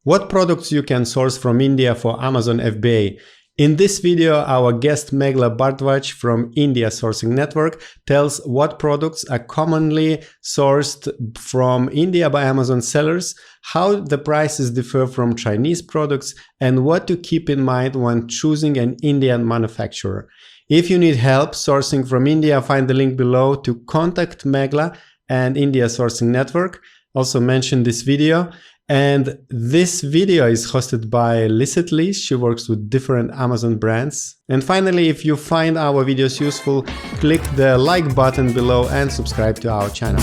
What products you can source from India for Amazon FBA? In this video, our guest Meghla Bhardwaj from India Sourcing Network tells what products are commonly sourced from India by Amazon sellers, how the prices differ from Chinese products, and what to keep in mind when choosing an Indian manufacturer. If you need help sourcing from India, find the link below to contact Meghla and India Sourcing Network. Also mention this video. And this video is hosted by Licit Liz. She works with different Amazon brands. And finally, if you find our videos useful, click the like button below and subscribe to our channel.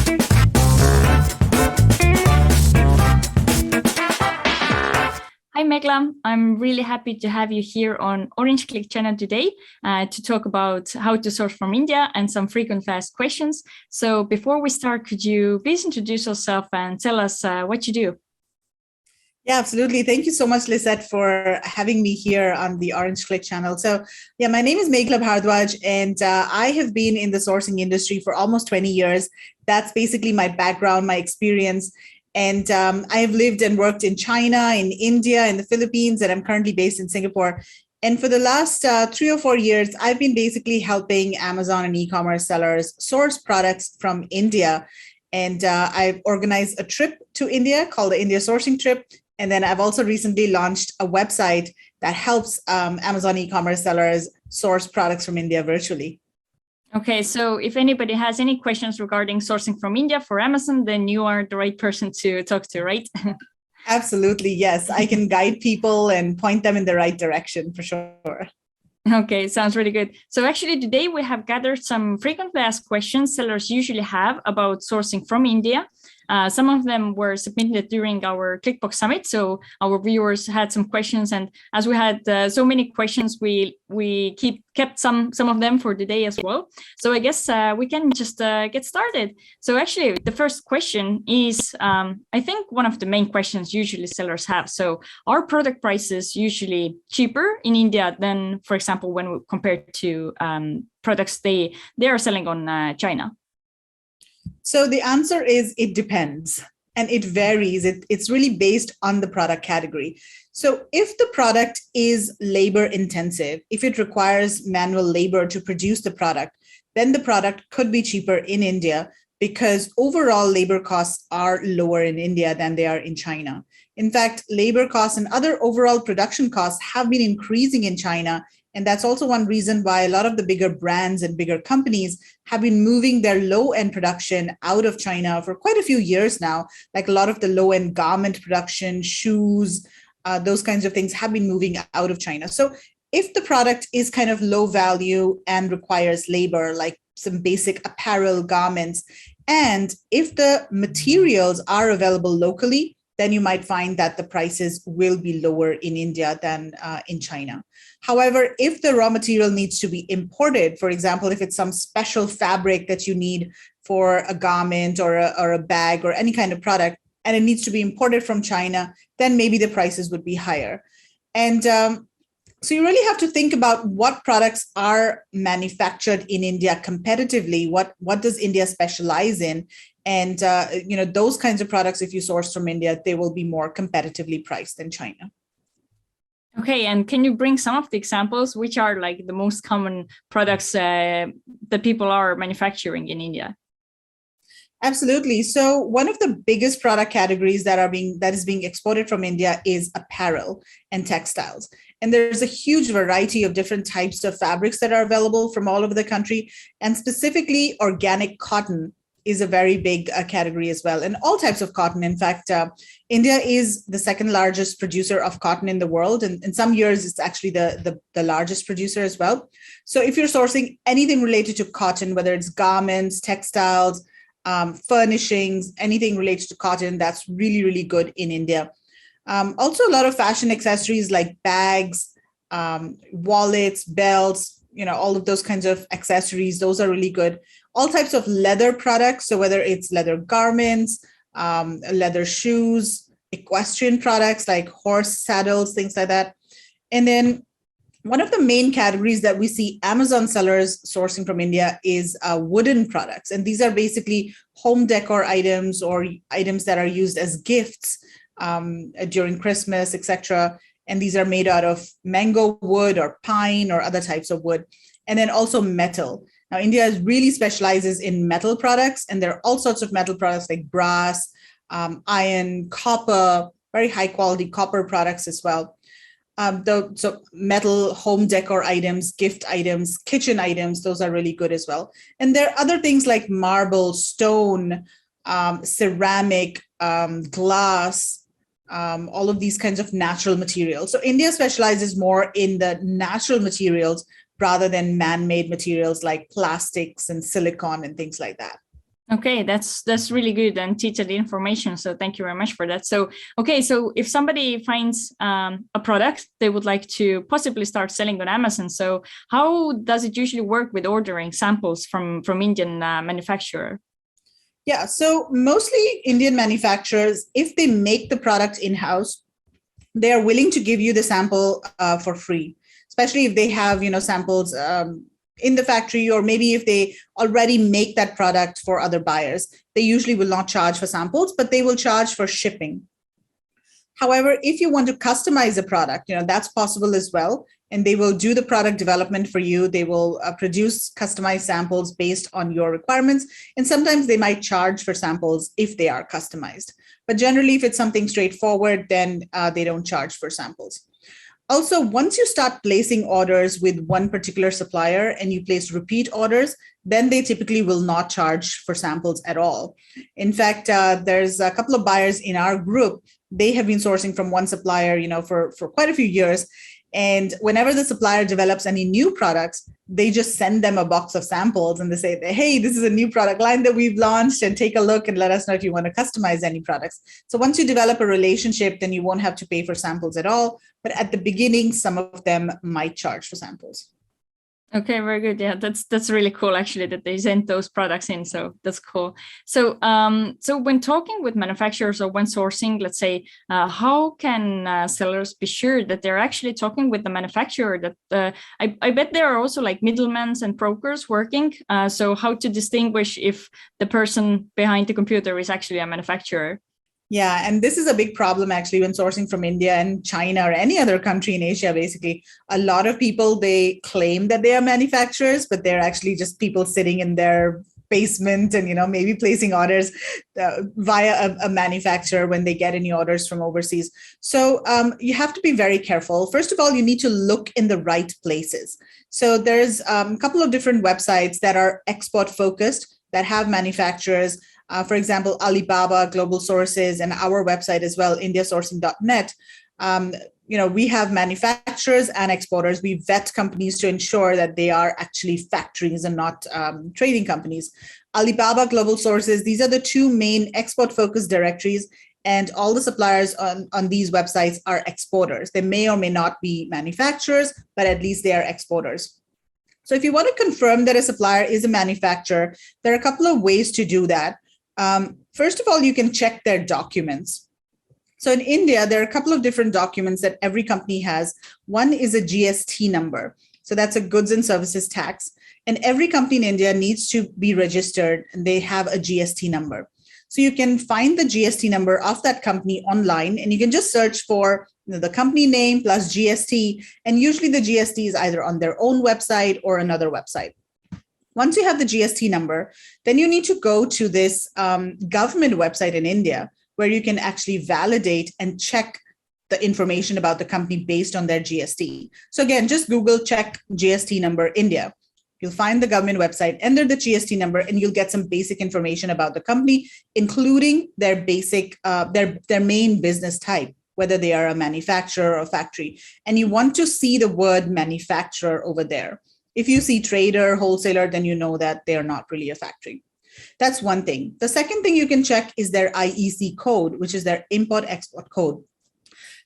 Hi Meghla, I'm really happy to have you here on Orange Click channel today to talk about how to source from India and some frequent asked questions. So before we start, could you please introduce yourself and tell us what you do? Yeah, absolutely. Thank you so much, Lisette, for having me here on the Orange Click channel. So yeah, my name is Meghla Bhardwaj, and I have been in the sourcing industry for almost 20 years. That's basically my background, my experience. And I have lived and worked in China, in India, in the Philippines, and I'm currently based in Singapore. And for the last 3 or 4 years, I've been basically helping Amazon and e-commerce sellers source products from India. And I've organized a trip to India called the India Sourcing Trip. And then I've also recently launched a website that helps Amazon e-commerce sellers source products from India virtually. Okay, so if anybody has any questions regarding sourcing from India for Amazon, then you are the right person to talk to, right? Absolutely, yes. I can guide people and point them in the right direction for sure. Okay, sounds really good. So actually today we have gathered some frequently asked questions sellers usually have about sourcing from India. Some of them were submitted during our Clickbox Summit, so our viewers had some questions, and as we had so many questions, we kept some of them for today as well. So I guess we can just get started. So actually, the first question is, I think one of the main questions usually sellers have. So are product prices usually cheaper in India than, for example, when we compare to products they are selling on China? So the answer is it depends and it varies. It's really based on the product category. So if the product is labor intensive, if it requires manual labor to produce the product, then the product could be cheaper in India because overall labor costs are lower in India than they are in China. In fact, labor costs and other overall production costs have been increasing in China. And that's also one reason why a lot of the bigger brands and bigger companies have been moving their low-end production out of China for quite a few years now. Like a lot of the low-end garment production, shoes, those kinds of things have been moving out of China. So if the product is kind of low value and requires labor, like some basic apparel, garments, and if the materials are available locally, then you might find that the prices will be lower in India than in China. However, if the raw material needs to be imported, for example, if it's some special fabric that you need for a garment or a bag or any kind of product, and it needs to be imported from China, then maybe the prices would be higher. And so you really have to think about what products are manufactured in India competitively. What does India specialize in? And those kinds of products, if you source from India, they will be more competitively priced than China. Okay, and can you bring some of the examples which are like the most common products that people are manufacturing in India? Absolutely. So one of the biggest product categories that is being exported from India is apparel and textiles. And there's a huge variety of different types of fabrics that are available from all over the country. And specifically, organic cotton is a very big category as well, and all types of cotton. In fact, India is the second largest producer of cotton in the world, and in some years it's actually the largest producer as well. So if you're sourcing anything related to cotton, whether it's garments, textiles, furnishings, anything related to cotton, that's really, really good in India. Also, a lot of fashion accessories like bags, wallets, belts, all of those kinds of accessories, those are really good. All types of leather products, so whether it's leather garments, leather shoes, equestrian products like horse saddles, things like that. And then one of the main categories that we see Amazon sellers sourcing from India is wooden products. And these are basically home decor items or items that are used as gifts during Christmas, etc. And these are made out of mango wood or pine or other types of wood. And then also metal. Now, India really specializes in metal products, and there are all sorts of metal products like brass, iron, copper, very high quality copper products as well. So metal home decor items, gift items, kitchen items, those are really good as well. And there are other things like marble, stone, ceramic, glass, all of these kinds of natural materials. So India specializes more in the natural materials rather than man-made materials like plastics and silicon and things like that. Okay, that's really good and detailed information. So thank you very much for that. So, okay, so if somebody finds a product they would like to possibly start selling on Amazon, so how does it usually work with ordering samples from Indian manufacturer? Yeah, so mostly Indian manufacturers, if they make the product in-house, they are willing to give you the sample for free, especially if they have, samples in the factory, or maybe if they already make that product for other buyers. They usually will not charge for samples, but they will charge for shipping. However, if you want to customize a product, that's possible as well. And they will do the product development for you. They will produce customized samples based on your requirements. And sometimes they might charge for samples if they are customized. But generally, if it's something straightforward, then they don't charge for samples. Also, once you start placing orders with one particular supplier and you place repeat orders, then they typically will not charge for samples at all. In fact, there's a couple of buyers in our group. They have been sourcing from one supplier, for quite a few years. And whenever the supplier develops any new products, they just send them a box of samples and they say, hey, this is a new product line that we've launched, and take a look and let us know if you want to customize any products. So once you develop a relationship, then you won't have to pay for samples at all. But at the beginning, some of them might charge for samples. Okay, very good. Yeah, that's really cool actually that they send those products in. So that's cool. So so when talking with manufacturers or when sourcing, let's say, how can sellers be sure that they're actually talking with the manufacturer? That I bet there are also like middlemen and brokers working. So how to distinguish if the person behind the computer is actually a manufacturer? Yeah, and this is a big problem actually when sourcing from India and China or any other country in Asia. Basically, a lot of people, they claim that they are manufacturers, but they're actually just people sitting in their basement and maybe placing orders via a manufacturer when they get any orders from overseas. So you have to be very careful. First of all, you need to look in the right places. So there's a couple of different websites that are export focused that have manufacturers. For example, Alibaba, Global Sources, and our website as well, indiasourcing.net. We have manufacturers and exporters. We vet companies to ensure that they are actually factories and not trading companies. Alibaba, Global Sources, these are the two main export-focused directories, and all the suppliers on these websites are exporters. They may or may not be manufacturers, but at least they are exporters. So if you want to confirm that a supplier is a manufacturer, there are a couple of ways to do that. First of all, you can check their documents. So in India, there are a couple of different documents that every company has. One is a GST number. So that's a goods and services tax. And every company in India needs to be registered, and they have a GST number. So you can find the GST number of that company online, and you can just search for the company name plus GST. And usually the GST is either on their own website or another website. Once you have the GST number, then you need to go to this government website in India where you can actually validate and check the information about the company based on their GST. So again, just Google check GST number India. You'll find the government website, enter the GST number, and you'll get some basic information about the company, including their basic, their main business type, whether they are a manufacturer or factory. And you want to see the word manufacturer over there. If you see trader, wholesaler, then you know that they are not really a factory. That's one thing. The second thing you can check is their IEC code, which is their import-export code.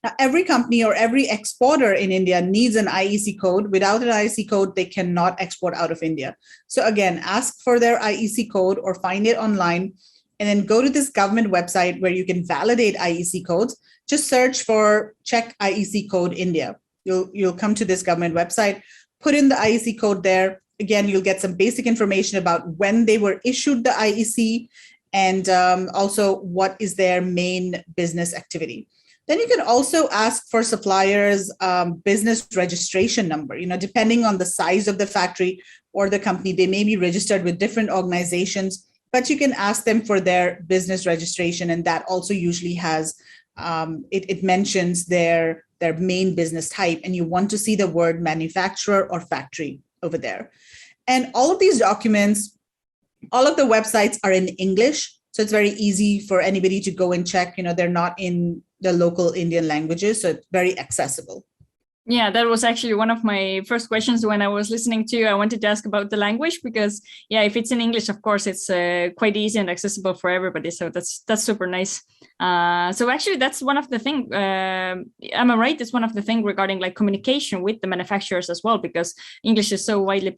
Now, every company or every exporter in India needs an IEC code. Without an IEC code, they cannot export out of India. So again, ask for their IEC code or find it online, and then go to this government website where you can validate IEC codes. Just search for check IEC code India. You'll come to this government website. Put in the IEC code there. Again, you'll get some basic information about when they were issued the IEC and also what is their main business activity. Then you can also ask for suppliers' business registration number. Depending on the size of the factory or the company, they may be registered with different organizations, but you can ask them for their business registration, and that also usually has it mentions their main business type, and you want to see the word manufacturer or factory over there. And all of these documents, all of the websites are in English, so it's very easy for anybody to go and check. They're not in the local Indian languages, so it's very accessible. Yeah, that was actually one of my first questions when I was listening to you. I wanted to ask about the language because, yeah, if it's in English, of course, it's quite easy and accessible for everybody. So that's super nice. So actually, that's one of the things. Am I right? It's one of the things regarding like communication with the manufacturers as well, because English is so widely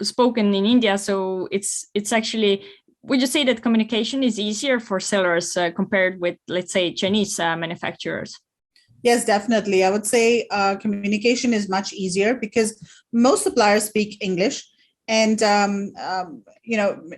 spoken in India. So it's actually. Would you say that communication is easier for sellers compared with, let's say, Chinese manufacturers? Yes, definitely. I would say communication is much easier because most suppliers speak English, and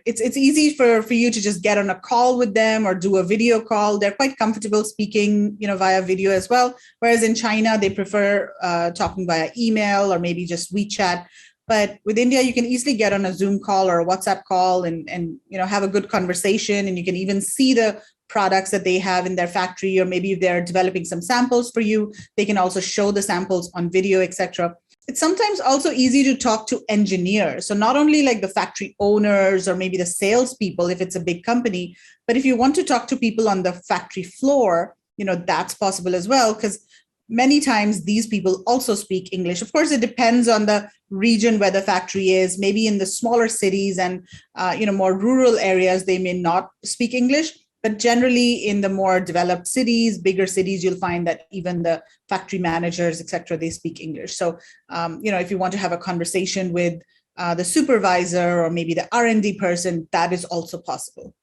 it's easy for you to just get on a call with them or do a video call. They're quite comfortable speaking, via video as well. Whereas in China, they prefer talking via email or maybe just WeChat. But with India, you can easily get on a Zoom call or a WhatsApp call and have a good conversation, and you can even see the products that they have in their factory, or maybe if they're developing some samples for you, they can also show the samples on video, etc. It's sometimes also easy to talk to engineers. So not only like the factory owners or maybe the salespeople, if it's a big company, but if you want to talk to people on the factory floor, that's possible as well, because many times these people also speak English. Of course, it depends on the region where the factory is. Maybe in the smaller cities and more rural areas, they may not speak English. But generally, in the more developed cities, bigger cities, you'll find that even the factory managers, etc., they speak English. So, if you want to have a conversation with the supervisor or maybe the R&D person, that is also possible.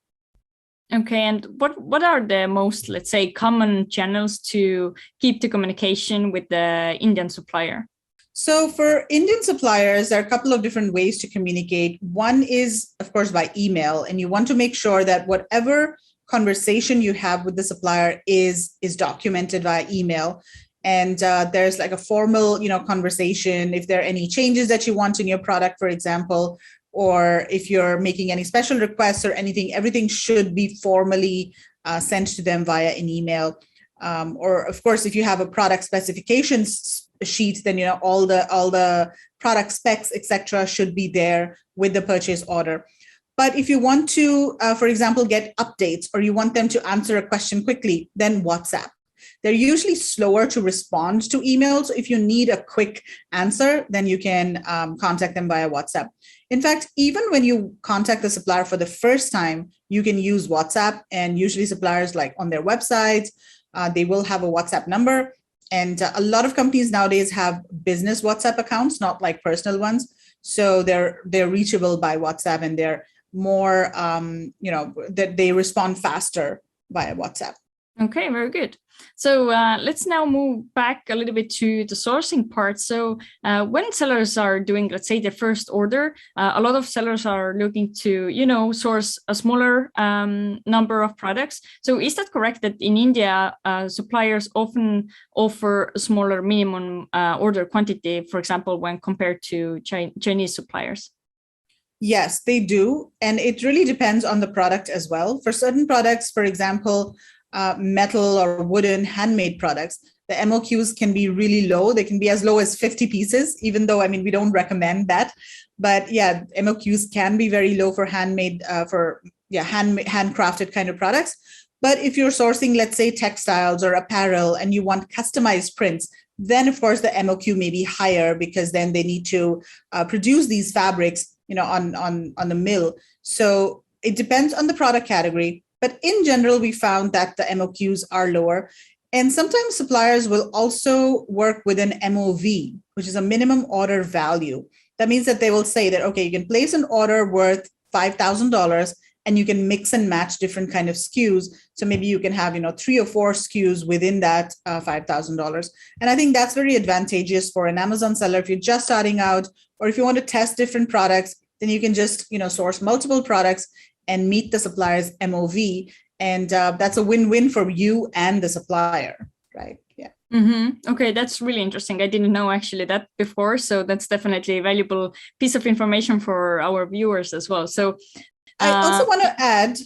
Okay, and what are the most, let's say, common channels to keep the communication with the Indian supplier? So for Indian suppliers, there are a couple of different ways to communicate. One is, of course, by email, and you want to make sure that whatever conversation you have with the supplier is documented via email. And there's like a formal, conversation. If there are any changes that you want in your product, for example, or if you're making any special requests or anything, everything should be formally sent to them via an email. Or of course, if you have a product specifications sheet, then all the product specs, etc., should be there with the purchase order. But if you want to, for example, get updates or you want them to answer a question quickly, then WhatsApp. They're usually slower to respond to emails. So if you need a quick answer, then you can contact them via WhatsApp. In fact, even when you contact the supplier for the first time, you can use WhatsApp. And usually suppliers, like on their websites, they will have a WhatsApp number. And a lot of companies nowadays have business WhatsApp accounts, not like personal ones. So they're reachable by WhatsApp, and they're more, that they respond faster via WhatsApp. Okay, very good. So let's now move back a little bit to the sourcing part. So when sellers are doing, let's say, their first order, a lot of sellers are looking to, source a smaller number of products. So is that correct that in India, suppliers often offer a smaller minimum order quantity, for example, when compared to Chinese suppliers? Yes, they do. And it really depends on the product as well. For certain products, for example, metal or wooden handmade products, the MOQs can be really low. They can be as low as 50 pieces, even though, we don't recommend that. But yeah, MOQs can be very low for handmade, handcrafted kind of products. But if you're sourcing, let's say, textiles or apparel, and you want customized prints, then of course the MOQ may be higher, because then they need to produce these fabrics, on the mill. So it depends on the product category. But in general, we found that the MOQs are lower. And sometimes suppliers will also work with an MOV, which is a minimum order value. That means that they will say that, okay, you can place an order worth $5,000 and you can mix and match different kind of SKUs. So maybe you can have, 3 or 4 SKUs within that $5,000. And I think that's very advantageous for an Amazon seller. If you're just starting out, or if you want to test different products, then you can just, source multiple products and meet the supplier's MOV. And that's a win-win for you and the supplier, right? Yeah. Okay, that's really interesting. I didn't know actually that before. So that's definitely a valuable piece of information for our viewers as well. So I also want to add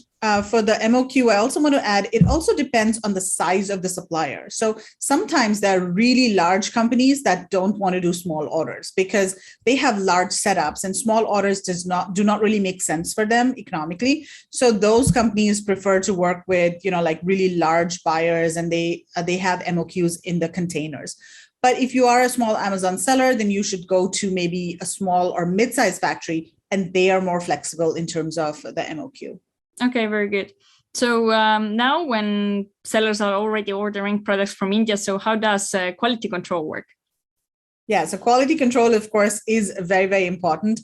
for the MOQ, I also want to add, it also depends on the size of the supplier. So sometimes there are really large companies that don't want to do small orders because they have large setups and small orders do not really make sense for them economically. So those companies prefer to work with, like really large buyers, and they have MOQs in the containers. But if you are a small Amazon seller, then you should go to maybe a small or mid-sized factory, and they are more flexible in terms of the MOQ. Okay, very good. So now when sellers are already ordering products from India, so how does quality control work? Yeah, so quality control, of course, is very, very important.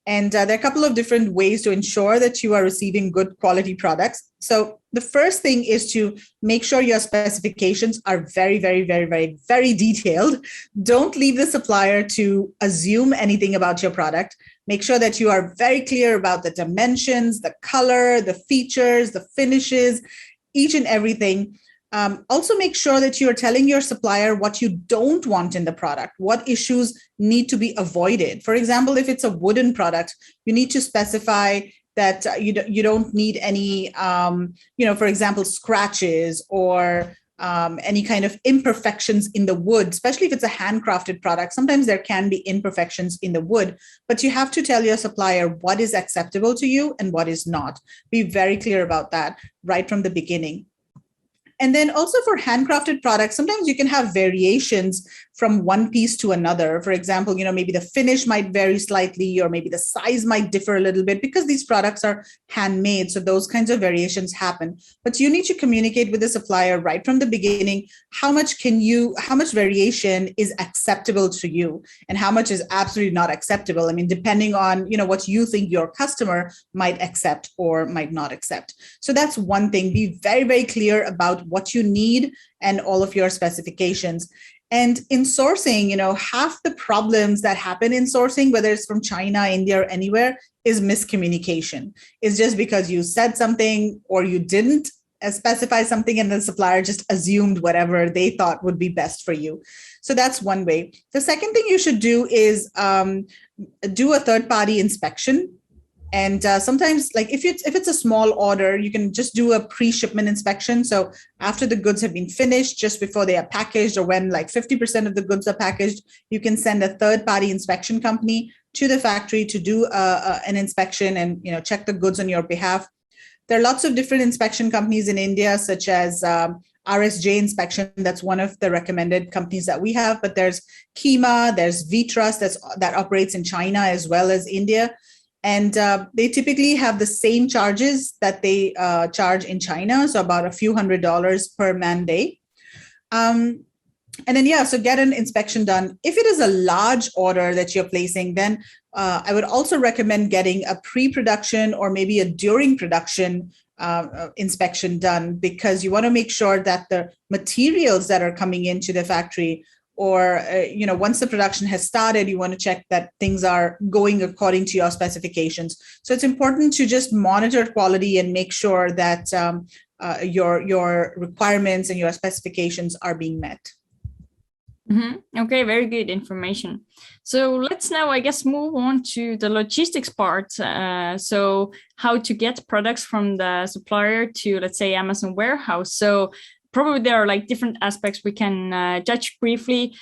And there are a couple of different ways to ensure that you are receiving good quality products. So the first thing is to make sure your specifications are very, very, very, very, very detailed. Don't leave the supplier to assume anything about your product. Make sure that you are very clear about the dimensions, the color, the features, the finishes, each and everything. Also make sure that you're telling your supplier what you don't want in the product, what issues need to be avoided. For example, if it's a wooden product, you need to specify that you don't need any, for example, scratches or any kind of imperfections in the wood, especially if it's a handcrafted product. Sometimes there can be imperfections in the wood, but you have to tell your supplier what is acceptable to you and what is not. Be very clear about that right from the beginning. And then also for handcrafted products, sometimes you can have variations from one piece to another. For example, maybe the finish might vary slightly, or maybe the size might differ a little bit because these products are handmade. So those kinds of variations happen. But you need to communicate with the supplier right from the beginning, how much variation is acceptable to you and how much is absolutely not acceptable. I mean, depending on, what you think your customer might accept or might not accept. So that's one thing. Be very, very clear about what you need and all of your specifications. And in sourcing, half the problems that happen in sourcing, whether it's from China, India, or anywhere, is miscommunication. It's just because you said something or you didn't specify something and the supplier just assumed whatever they thought would be best for you. So that's one way. The second thing you should do is do a third-party inspection. And sometimes, like if it's a small order, you can just do a pre-shipment inspection. So after the goods have been finished, just before they are packaged, or when like 50% of the goods are packaged, you can send a third-party inspection company to the factory to do an inspection and check the goods on your behalf. There are lots of different inspection companies in India, such as RSJ Inspection. That's one of the recommended companies that we have. But there's Kima, there's VTrust that operates in China as well as India. And they typically have the same charges that they charge in China, so about a few $100s per man day. And then, so get an inspection done. If it is a large order that you're placing, then I would also recommend getting a pre-production or maybe a during production inspection done, because you want to make sure that the materials that are coming into the factory, or once the production has started, you want to check that things are going according to your specifications. So it's important to just monitor quality and make sure that your requirements and your specifications are being met. Okay, very good information. So let's now, I guess, move on to the logistics part. So how to get products from the supplier to, let's say, Amazon warehouse. So probably there are like different aspects we can judge briefly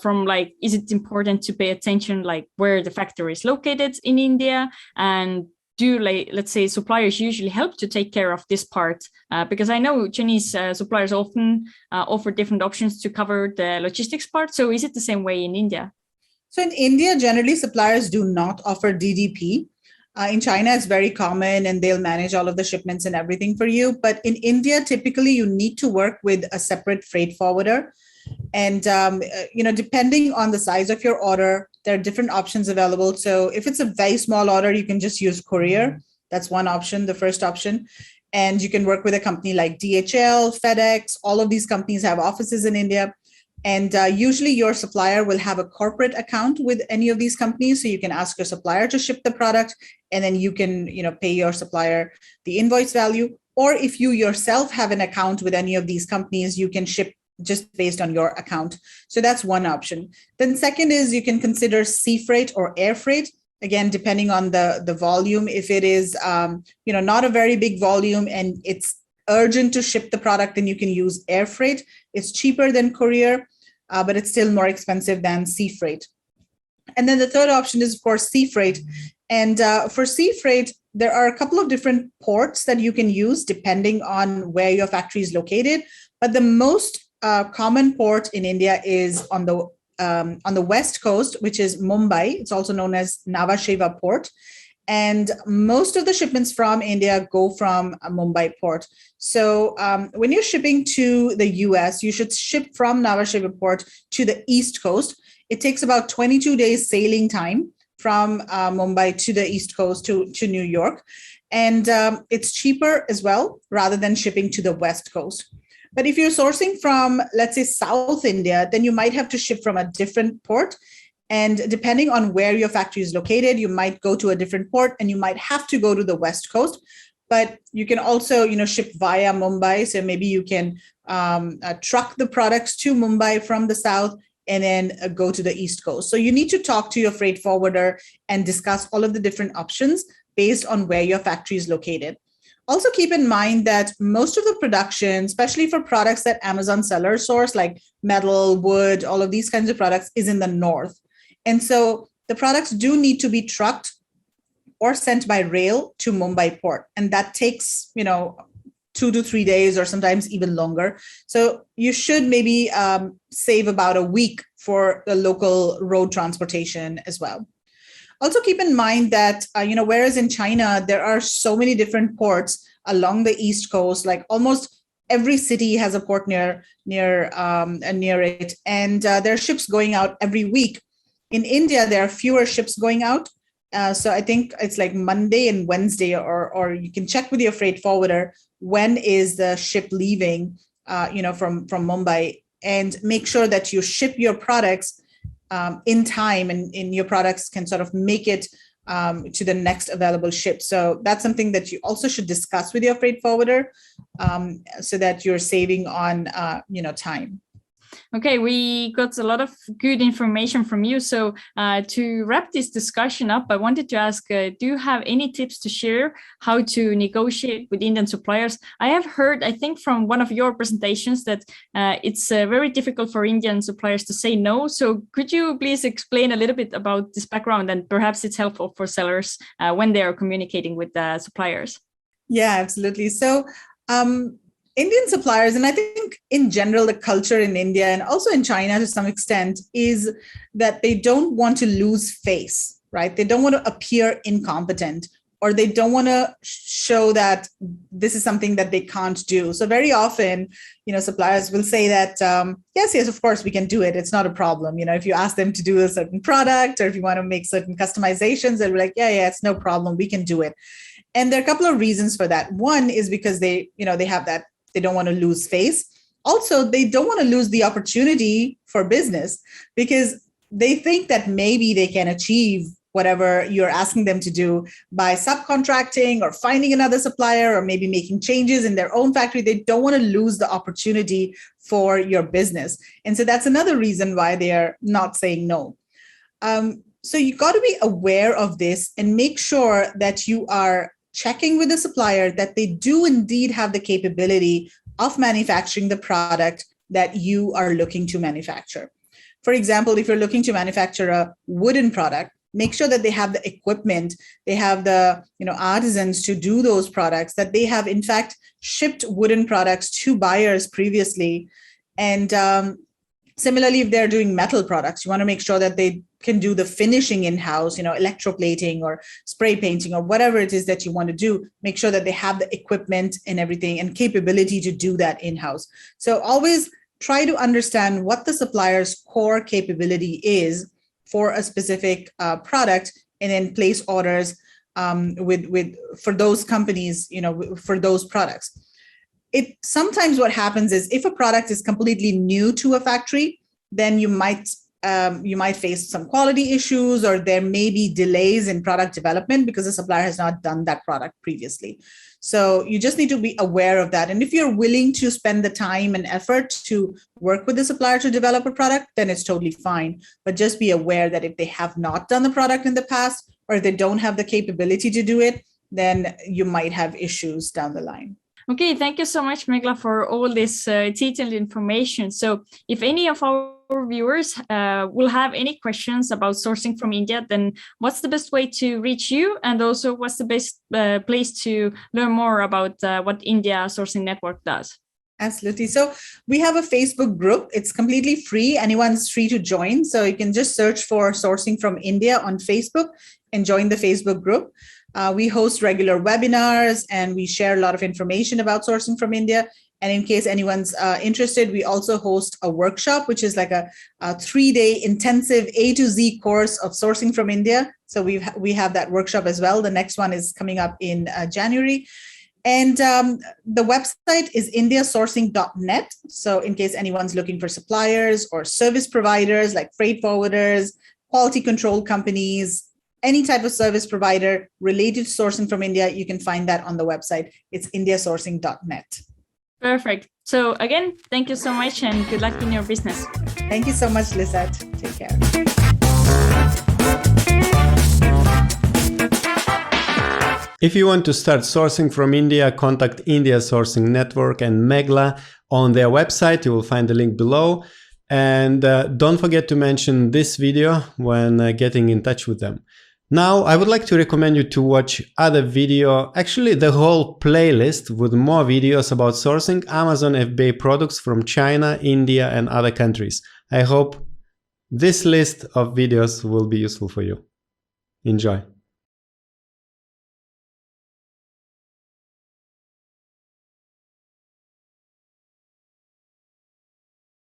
from like, is it important to pay attention like where the factory is located in India, and do, like, let's say, suppliers usually help to take care of this part? Because I know Chinese suppliers often offer different options to cover the logistics part. So is it the same way in India? So in India, generally suppliers do not offer DDP. In China, it's very common and they'll manage all of the shipments and everything for you. But in India, typically you need to work with a separate freight forwarder. And, depending on the size of your order, there are different options available. So if it's a very small order, you can just use courier. That's one option, the first option. And you can work with a company like DHL, FedEx. All of these companies have offices in India. And usually your supplier will have a corporate account with any of these companies. So you can ask your supplier to ship the product, and then you can, pay your supplier the invoice value. Or if you yourself have an account with any of these companies, you can ship just based on your account. So that's one option. Then second is you can consider sea freight or air freight. Again, depending on the volume. If it is, not a very big volume and it's urgent to ship the product, then you can use air freight. It's cheaper than courier, but it's still more expensive than sea freight. And then the third option is, of course, sea freight. And for sea freight, there are a couple of different ports that you can use depending on where your factory is located. But the most common port in India is on the west coast, which is Mumbai. It's also known as Nhava Sheva port. And most of the shipments from India go from Mumbai port. So when you're shipping to the US, you should ship from Nhava Sheva port to the East Coast. It takes about 22 days sailing time from Mumbai to the East Coast to New York. And it's cheaper as well, rather than shipping to the West Coast. But if you're sourcing from, let's say, South India, then you might have to ship from a different port. And depending on where your factory is located, you might go to a different port and you might have to go to the West Coast. But you can also, ship via Mumbai. So maybe you can truck the products to Mumbai from the South and then go to the East Coast. So you need to talk to your freight forwarder and discuss all of the different options based on where your factory is located. Also keep in mind that most of the production, especially for products that Amazon sellers source, like metal, wood, all of these kinds of products, is in the north. And so the products do need to be trucked or sent by rail to Mumbai port. And that takes, 2 to 3 days or sometimes even longer. So you should maybe save about a week for the local road transportation as well. Also keep in mind that, whereas in China, there are so many different ports along the East Coast, like almost every city has a port near it. And there are ships going out every week. In India, there are fewer ships going out. So I think it's like Monday and Wednesday, or you can check with your freight forwarder, when is the ship leaving, from Mumbai, and make sure that you ship your products in time, and your products can sort of make it to the next available ship. So that's something that you also should discuss with your freight forwarder, so that you're saving on, time. Okay, we got a lot of good information from you. So to wrap this discussion up, I wanted to ask, do you have any tips to share how to negotiate with Indian suppliers? I have heard, I think from one of your presentations, that it's very difficult for Indian suppliers to say no. So could you please explain a little bit about this background, and perhaps it's helpful for sellers when they are communicating with the suppliers? Yeah, absolutely. So Indian suppliers, and I think in general, the culture in India and also in China to some extent, is that they don't want to lose face, right? They don't want to appear incompetent, or they don't want to show that this is something that they can't do. So very often, suppliers will say that, yes, of course we can do it. It's not a problem. If you ask them to do a certain product, or if you want to make certain customizations, they'll be like, yeah, it's no problem. We can do it. And there are a couple of reasons for that. One is because they have that. They don't want to lose face. Also, they don't want to lose the opportunity for business, because they think that maybe they can achieve whatever you're asking them to do by subcontracting or finding another supplier, or maybe making changes in their own factory. They don't want to lose the opportunity for your business. And so that's another reason why they are not saying no. So you got to be aware of this and make sure that you are checking with the supplier that they do indeed have the capability of manufacturing the product that you are looking to manufacture. For example, if you're looking to manufacture a wooden product, make sure that they have the equipment, they have the artisans to do those products, that they have in fact shipped wooden products to buyers previously. And similarly, if they're doing metal products, you want to make sure that they can do the finishing in-house, electroplating or spray painting or whatever it is that you want to do. Make sure that they have the equipment and everything and capability to do that in-house. So always try to understand what the supplier's core capability is for a specific product, and then place orders for those companies, for those products. Sometimes what happens is, if a product is completely new to a factory, then you might face some quality issues, or there may be delays in product development because the supplier has not done that product previously. So you just need to be aware of that. And if you're willing to spend the time and effort to work with the supplier to develop a product, then it's totally fine. But just be aware that if they have not done the product in the past, or if they don't have the capability to do it, then you might have issues down the line. Okay, thank you so much, Meghla, for all this detailed information. So if any of our viewers will have any questions about sourcing from India, then what's the best way to reach you? And also, what's the best place to learn more about what India Sourcing Network does? Absolutely. So we have a Facebook group. It's completely free. Anyone's free to join. So you can just search for Sourcing from India on Facebook and join the Facebook group. We host regular webinars and we share a lot of information about sourcing from India. And in case anyone's interested, we also host a workshop, which is like a 3-day intensive A to Z course of sourcing from India. So we have that workshop as well. The next one is coming up in January. And the website is indiasourcing.net. So in case anyone's looking for suppliers or service providers like freight forwarders, quality control companies, any type of service provider related to sourcing from India, you can find that on the website. It's indiasourcing.net. Perfect. So again, thank you so much and good luck in your business. Thank you so much, Lizette. Take care. If you want to start sourcing from India, contact India Sourcing Network and Meghla on their website. You will find the link below. And don't forget to mention this video when getting in touch with them. Now, I would like to recommend you to watch other video, actually the whole playlist with more videos about sourcing Amazon FBA products from China, India, and other countries. I hope this list of videos will be useful for you. Enjoy.